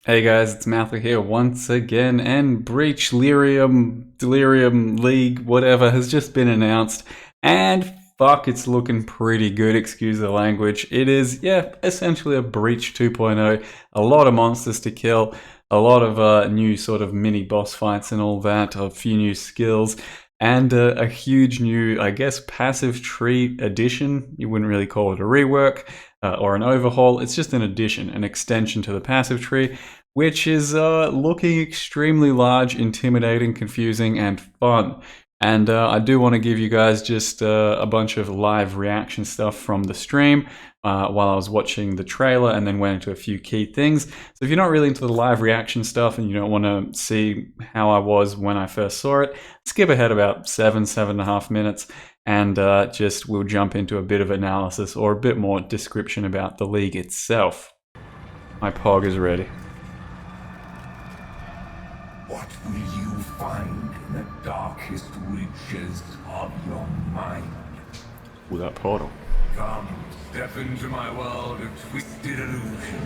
Hey guys, it's Mathil here once again, and Breach, Delirium League, whatever, has just been announced, and fuck, it's looking pretty good, excuse the language. It is, yeah, essentially a Breach 2.0, a lot of monsters to kill, a lot of new sort of mini boss fights and all that, a few new skills, and a huge new, I guess, passive tree addition. You wouldn't really call it a rework or an overhaul, it's just an addition, an extension to the passive tree, which is looking extremely large, intimidating, confusing, and fun. And I do want to give you guys just a bunch of live reaction stuff from the stream while I was watching the trailer, and then went into a few key things. So if you're not really into the live reaction stuff and you don't want to see how I was when I first saw it, skip ahead about 7.5 minutes, and just we'll jump into a bit of analysis or a bit more description about the league itself. My pog is ready. What will you find in the darkest reaches of your mind? With that portal. Come, step into my world of twisted illusion.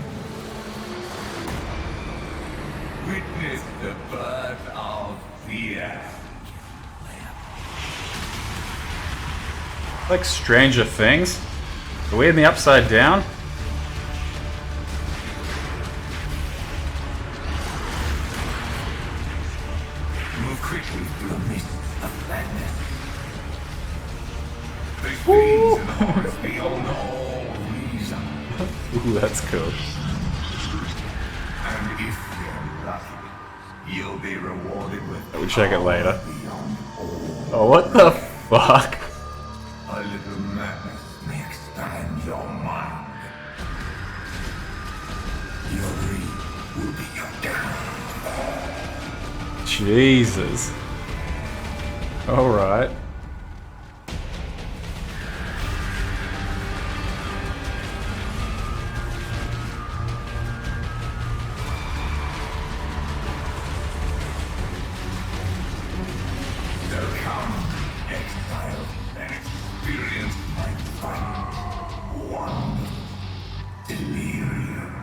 Witness the birth of fear. Like Stranger Things? Are we in the Upside Down? Move quickly through the mist of madness. Face things and horrors beyond all reason. Ooh, that's cool. And if you're lucky, you'll be rewarded with We'll check it later. beyond all. Oh, what the fuck? A little madness may expand your mind. Your greed will be your downfall. Jesus. Alright. So come, exile, and experience my final one. Delirium.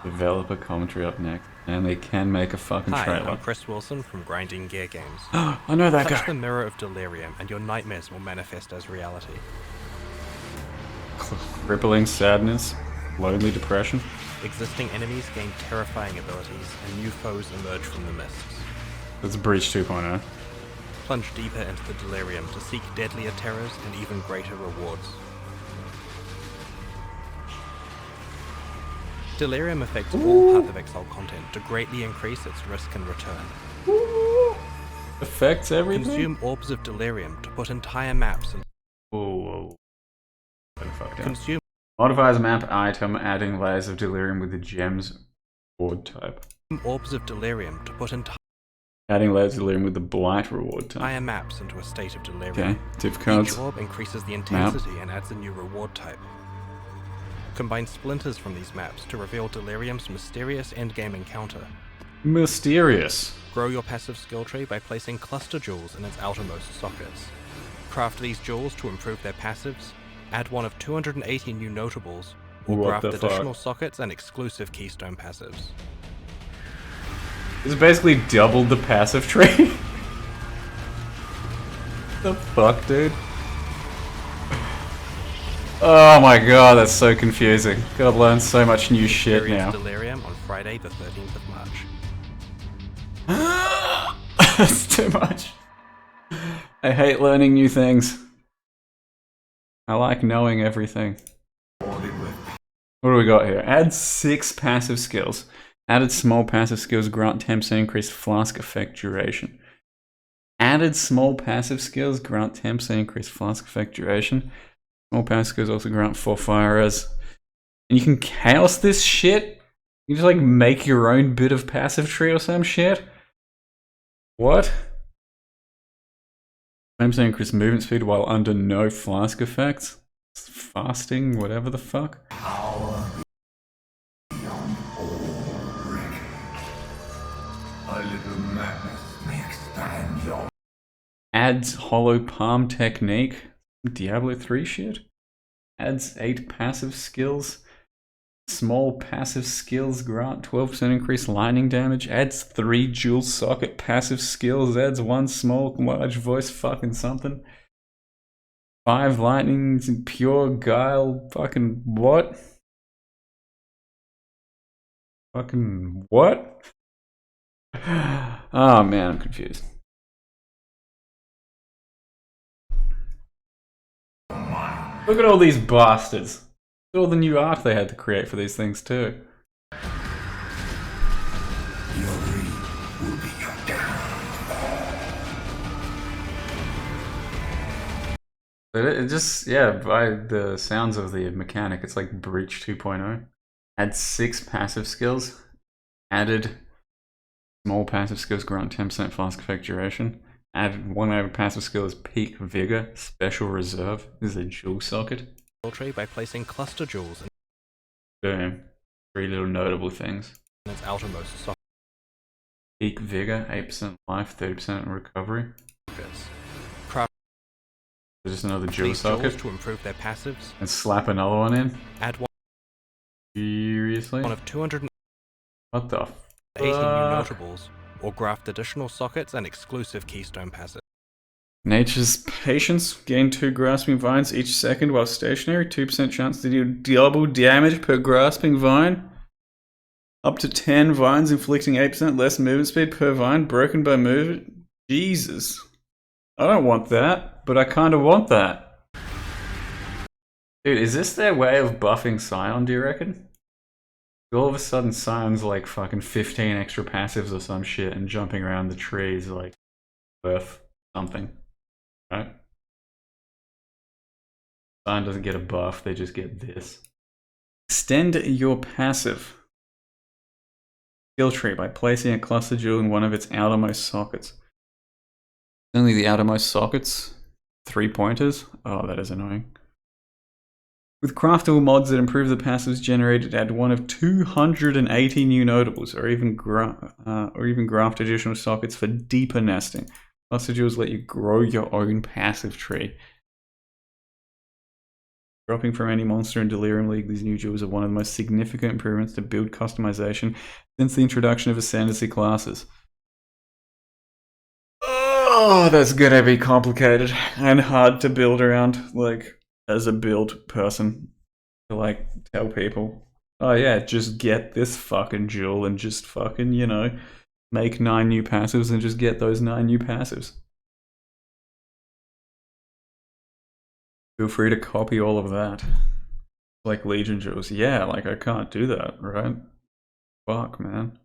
Developer commentary up next. And they can make a fucking Hi, trailer. I'm Chris Wilson from Grinding Gear Games. I know that Touch guy. the mirror of delirium and your nightmares will manifest as reality. Crippling sadness, lonely depression. Existing enemies gain terrifying abilities and new foes emerge from the mists. That's Breach 2.0. Plunge deeper into the delirium to seek deadlier terrors and even greater rewards. Delirium affects all Path of Exile content to greatly increase its risk and return. Affects everything? Consume orbs of delirium to put entire maps into Whoa. Better fuck down. consume Modifies map item, adding layers of delirium with the gems reward type. orbs of delirium to put Adding layers of delirium with the blight reward type. entire maps into a state of delirium. Okay, div cards. Each orb increases the intensity and adds a new reward type. Combine splinters from these maps to reveal Delirium's mysterious endgame encounter. Mysterious. Grow your passive skill tree by placing cluster jewels in its outermost sockets. Craft these jewels to improve their passives, add one of 280 new notables, or What craft the fuck? additional sockets and exclusive keystone passives. It's basically doubled the passive tree. The fuck, dude? Oh my god, that's so confusing. Gotta learn so much new shit Experience now. Delirium on Friday the 13th of March. That's too much. I hate learning new things. I like knowing everything. What do we got here? Add 6 passive skills. Added small passive skills grant 10% increased flask effect duration. Added small passive skills grant 10% increased flask effect duration. Small passive skills also grant 4 fire res. And you can chaos this shit? You just like make your own bit of passive tree or some shit? What? 10% increased movement speed while under no flask effects? Fasting, whatever the fuck? Power beyond all reckoning. A little madness may expand your Adds hollow palm technique. Diablo 3 shit? Adds 8 passive skills. Small passive skills grant 12% increased lightning damage. Adds 3 dual socket passive skills. Adds 1 small large voice fucking something. 5 lightnings and pure guile. Fucking what? Fucking what? Oh man, I'm confused. Look at all these bastards. Look at all the new art they had to create for these things too. Fury will be your downfall. But it just, yeah, by the sounds of the mechanic, it's like Breach 2.0. Had 6 passive skills. Added small passive skills grant 10% flask effect duration. Added 1 added passive skill is Peak Vigor, Special Reserve. This is a dual socket. Tree by placing cluster jewels Boom. 3 little notable things. in its outermost sockets. Peak Vigor, 8% life, 30% recovery. Craft Just another dual these socket. jewels to improve their passives. And slap another one in. Add Seriously? one of 280 What the new fuck? notables, or graft additional sockets and exclusive keystone passives. Nature's Patience. Gain 2 grasping vines each second while stationary. 2% chance to do double damage per grasping vine. Up to 10 vines, inflicting 8% less movement speed per vine, broken by movement. Jesus. I don't want that, but I kind of want that. Dude, is this their way of buffing Scion, do you reckon? All of a sudden, Scion's like fucking 15 extra passives or some shit, and jumping around the trees like worth something. Right? Scion doesn't get a buff, they just get this. Extend your passive skill tree by placing a cluster jewel in one of its outermost sockets. Only the outermost sockets? 3 pointers? Oh, that is annoying. With craftable mods that improve the passives generated, add 1 of 280 new notables, or even graft additional sockets for deeper nesting. Cluster jewels let you grow your own passive tree. Dropping from any monster in Delirium League, these new jewels are one of the most significant improvements to build customization since the introduction of ascendancy classes. Oh, that's gonna be complicated and hard to build around, like, as a build person. To, like, tell people, oh yeah, just get this fucking jewel and just fucking, you know, make 9 new passives and just get those 9 new passives. Feel free to copy all of that. Like Legion jewels. Yeah, like I can't do that, right? Fuck, man.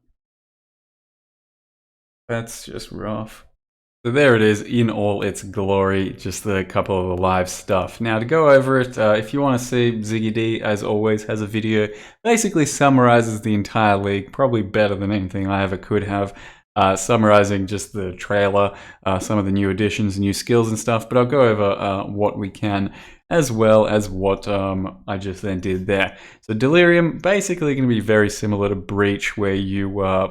That's just rough. So there it is in all its glory, just a couple of the live stuff. Now to go over it, if you want to see, Ziggy D, as always, has a video, basically summarizes the entire league, probably better than anything I ever could have, summarizing just the trailer, some of the new additions, new skills and stuff, but I'll go over what we can, as well as what I just then did there. So Delirium, basically going to be very similar to Breach, where you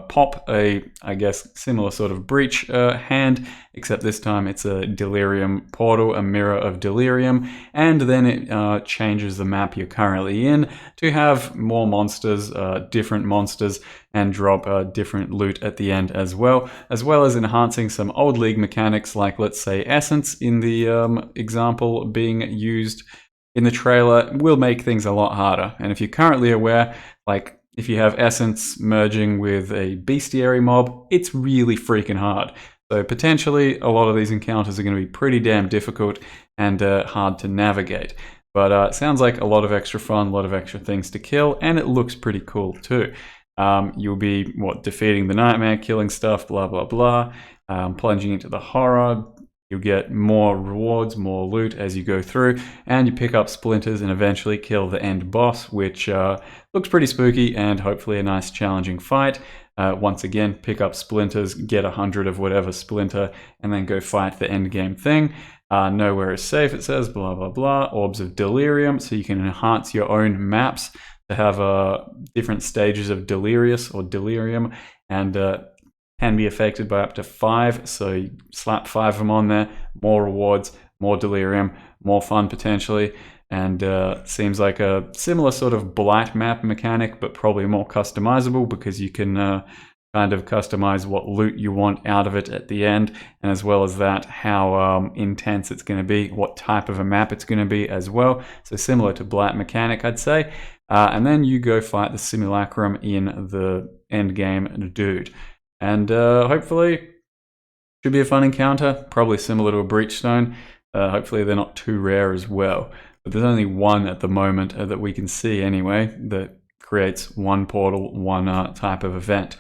pop a, I guess, similar sort of Breach hand, except this time it's a Delirium portal, a mirror of Delirium, and then it changes the map you're currently in to have more monsters, different monsters, and drop different loot at the end as well as enhancing some old league mechanics like, let's say, Essence in the example being used in the trailer will make things a lot harder. And if you're currently aware, like if you have Essence merging with a bestiary mob, it's really freaking hard. So potentially a lot of these encounters are going to be pretty damn difficult and hard to navigate. But it sounds like a lot of extra fun, a lot of extra things to kill, and it looks pretty cool too. You'll be, defeating the nightmare, killing stuff, blah, blah, blah, plunging into the horror. You'll get more rewards, more loot as you go through, and you pick up splinters and eventually kill the end boss, which looks pretty spooky and hopefully a nice challenging fight. Once again, pick up splinters, get 100 of whatever splinter, and then go fight the end game thing. Nowhere is safe, it says, blah, blah, blah. Orbs of Delirium, so you can enhance your own maps to have different stages of Delirious or Delirium, and can be affected by up to 5, so you slap 5 of them on there, more rewards, more Delirium, more fun potentially. and seems like a similar sort of blight map mechanic, but probably more customizable because you can kind of customize what loot you want out of it at the end, and as well as that, how intense it's going to be, what type of a map it's going to be as well. So similar to blight mechanic, I'd say. And then you go fight the simulacrum in the end game dude, and hopefully should be a fun encounter, probably similar to a breachstone. Hopefully they're not too rare as well, but there's only one at the moment that we can see anyway that creates one portal, one type of event.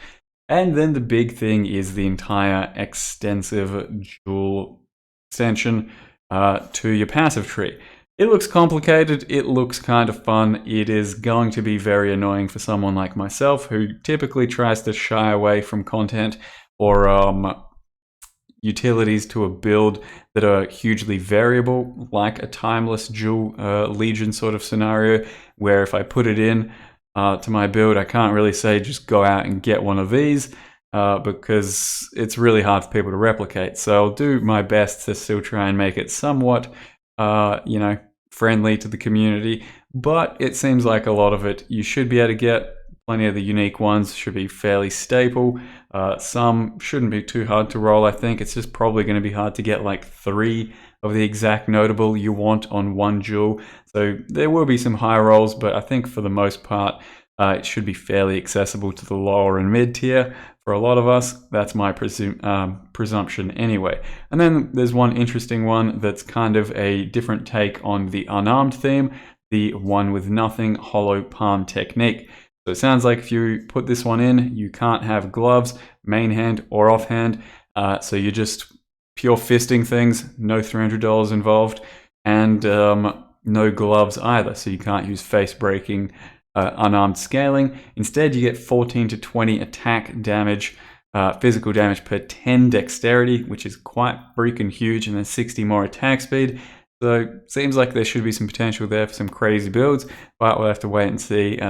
And then the big thing is the entire extensive jewel extension to your passive tree. It looks complicated, it looks kind of fun, it is going to be very annoying for someone like myself who typically tries to shy away from content or utilities to a build that are hugely variable, like a timeless jewel legion sort of scenario, where if I put it in to my build, I can't really say just go out and get one of these because it's really hard for people to replicate. So I'll do my best to still try and make it somewhat friendly to the community, but it seems like a lot of it you should be able to get. Plenty of the unique ones should be fairly staple. Some shouldn't be too hard to roll, I think. It's just probably going to be hard to get like 3 of the exact notable you want on one jewel. So there will be some high rolls, but I think for the most part, it should be fairly accessible to the lower and mid tier. For a lot of us, that's my presumption anyway. And then there's one interesting one that's kind of a different take on the unarmed theme, the one with nothing hollow palm technique. So it sounds like if you put this one in, you can't have gloves, main hand or offhand. So you're just pure fisting things, no $300 involved, and no gloves either. So you can't use face breaking, unarmed scaling. Instead, you get 14 to 20 attack damage, physical damage per 10 dexterity, which is quite freaking huge, and then 60 more attack speed. So seems like there should be some potential there for some crazy builds, but we'll have to wait and see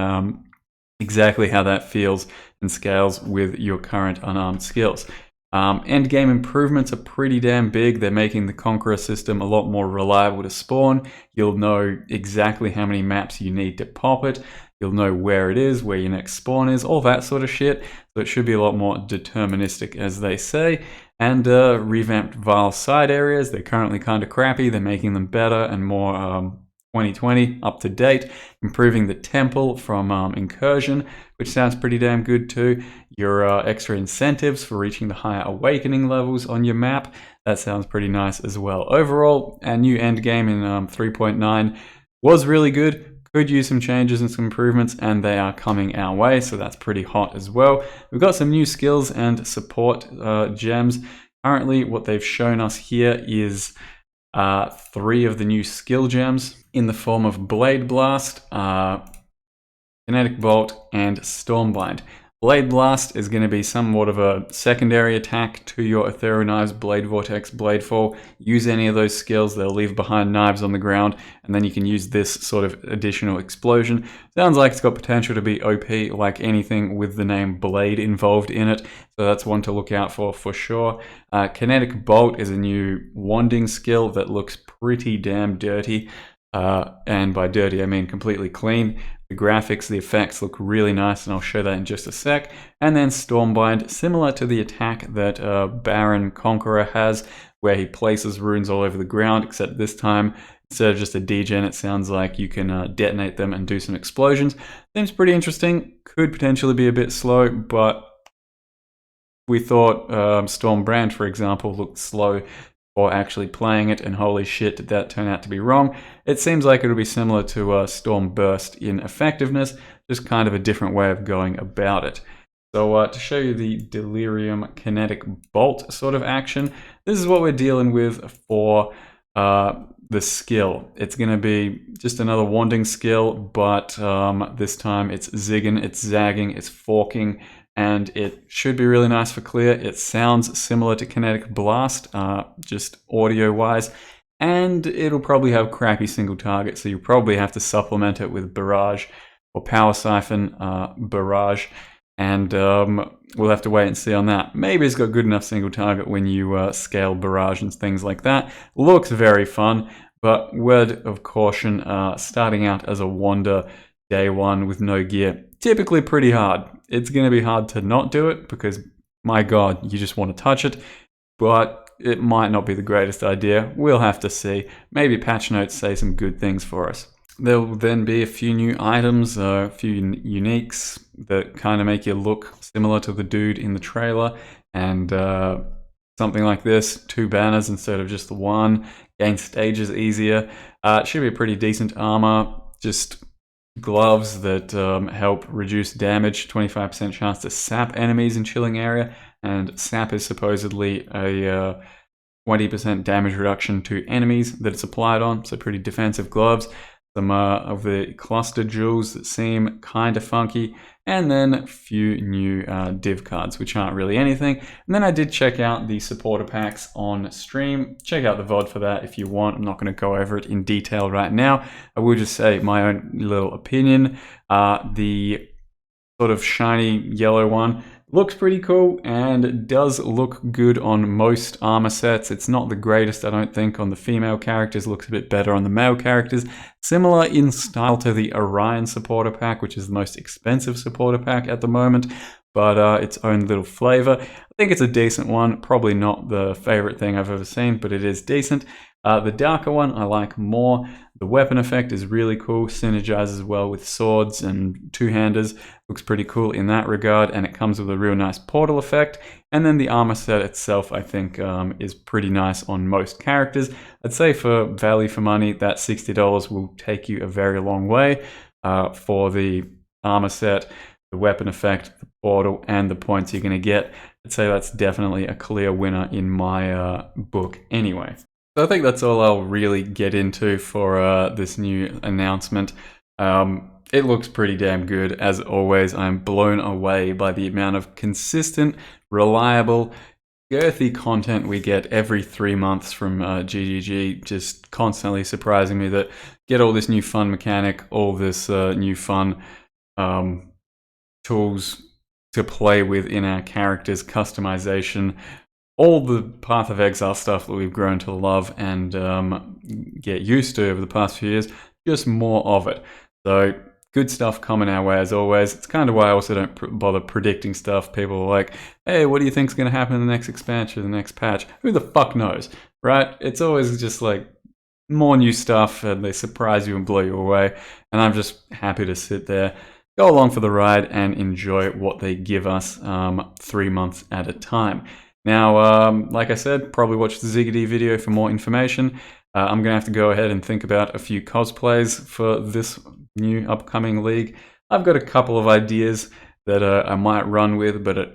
exactly how that feels and scales with your current unarmed skills. End game improvements are pretty damn big. They're making the Conqueror system a lot more reliable to spawn. You'll know exactly how many maps you need to pop it. You'll know where it is, where your next spawn is, all that sort of shit. So it should be a lot more deterministic, as they say. And revamped Vile side areas. They're currently kind of crappy. They're making them better and more 2020 up to date. Improving the temple from incursion, which sounds pretty damn good too. Your extra incentives for reaching the higher awakening levels on your map. That sounds pretty nice as well. Overall, our new end game in 3.9 was really good. Could use some changes and some improvements, and they are coming our way, so that's pretty hot as well. We've got some new skills and support gems. Currently, what they've shown us here is 3 of the new skill gems in the form of Blade Blast, Kinetic Bolt, and Stormbind. Blade Blast is going to be somewhat of a secondary attack to your Ethereal Knives, Blade Vortex, Blade Fall. Use any of those skills, they'll leave behind knives on the ground, and then you can use this sort of additional explosion. Sounds like it's got potential to be OP like anything with the name Blade involved in it, so that's one to look out for sure. Kinetic Bolt is a new wanding skill that looks pretty damn dirty, and by dirty I mean completely clean. The graphics, the effects look really nice, and I'll show that in just a sec. And then Stormbind, similar to the attack that Baron Conqueror has, where he places runes all over the ground, except this time, instead of just a degen, it sounds like you can detonate them and do some explosions. Seems pretty interesting, could potentially be a bit slow, but we thought Stormbrand, for example, looked slow or actually playing it, and holy shit, did that turn out to be wrong. It seems like it'll be similar to Storm Burst in effectiveness, just kind of a different way of going about it. So to show you the Delirium Kinetic Bolt sort of action, this is what we're dealing with for the skill. It's going to be just another wanding skill, but this time it's zigging, it's zagging, it's forking, and it should be really nice for clear. It sounds similar to Kinetic Blast, just audio-wise, and it'll probably have crappy single target, so you'll probably have to supplement it with Barrage or Power Siphon Barrage, and we'll have to wait and see on that. Maybe it's got good enough single target when you scale Barrage and things like that. Looks very fun, But word of caution, starting out as a Wander day one with no gear, typically pretty hard. It's going to be hard to not do it because, my god, you just want to touch it, but it might not be the greatest idea. We'll have to see. Maybe patch notes say some good things for us. There will then be a few new items, a few uniques that kind of make you look similar to the dude in the trailer, and something like this, 2 banners instead of just the 1, gain stages easier. It should be a pretty decent armor, just gloves that help reduce damage, 25% chance to sap enemies in chilling area, and sap is supposedly a 20% damage reduction to enemies that it's applied on, so pretty defensive gloves. Some of the cluster jewels that seem kind of funky, and then a few new div cards, which aren't really anything. And then I did check out the supporter packs on stream. Check out the VOD for that if you want. I'm not going to go over it in detail right now. I will just say my own little opinion. The sort of shiny yellow one looks pretty cool and does look good on most armor sets. It's not the greatest, I don't think, on the female characters. Looks a bit better on the male characters. Similar in style to the Orion supporter pack, which is the most expensive supporter pack at the moment, but its own little flavor. I think it's a decent one. Probably not the favorite thing I've ever seen, but it is decent. The darker one I like more. The weapon effect is really cool, synergizes well with swords and two-handers. Looks pretty cool in that regard, and it comes with a real nice portal effect. And then the armor set itself, I think, is pretty nice on most characters. I'd say for value for money, that $60 will take you a very long way. For the armor set, the weapon effect, the portal, and the points you're going to get, I'd say that's definitely a clear winner in my book anyway. So I think that's all I'll really get into for this new announcement. It looks pretty damn good. As always, I'm blown away by the amount of consistent, reliable, girthy content we get every 3 months from GGG, just constantly surprising me that get all this new fun mechanic, all this new fun tools to play with in our characters, customization, all the Path of Exile stuff that we've grown to love and get used to over the past few years, just more of it. So good stuff coming our way as always. It's kind of why I also don't bother predicting stuff. People are like, hey, what do you think's going to happen in the next expansion, the next patch? Who the fuck knows, right? It's always just like more new stuff and they surprise you and blow you away. And I'm just happy to sit there, go along for the ride and enjoy what they give us 3 months at a time. Now, like I said, probably watch the Ziggity video for more information. I'm going to have to go ahead and think about a few cosplays for this new upcoming league. I've got a couple of ideas that I might run with, but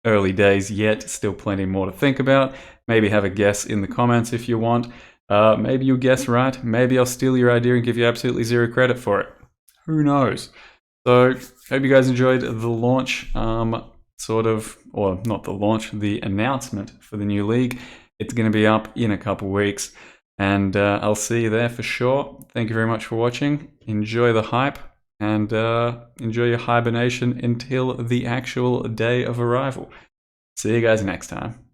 early days yet, still plenty more to think about. Maybe have a guess in the comments if you want. Maybe you'll guess right. Maybe I'll steal your idea and give you absolutely zero credit for it. Who knows? So, hope you guys enjoyed the launch. Or not the launch, the announcement for the new league. It's going to be up in a couple weeks, and I'll see you there for sure. Thank you very much for watching. Enjoy the hype, and enjoy your hibernation until the actual day of arrival. See you guys next time.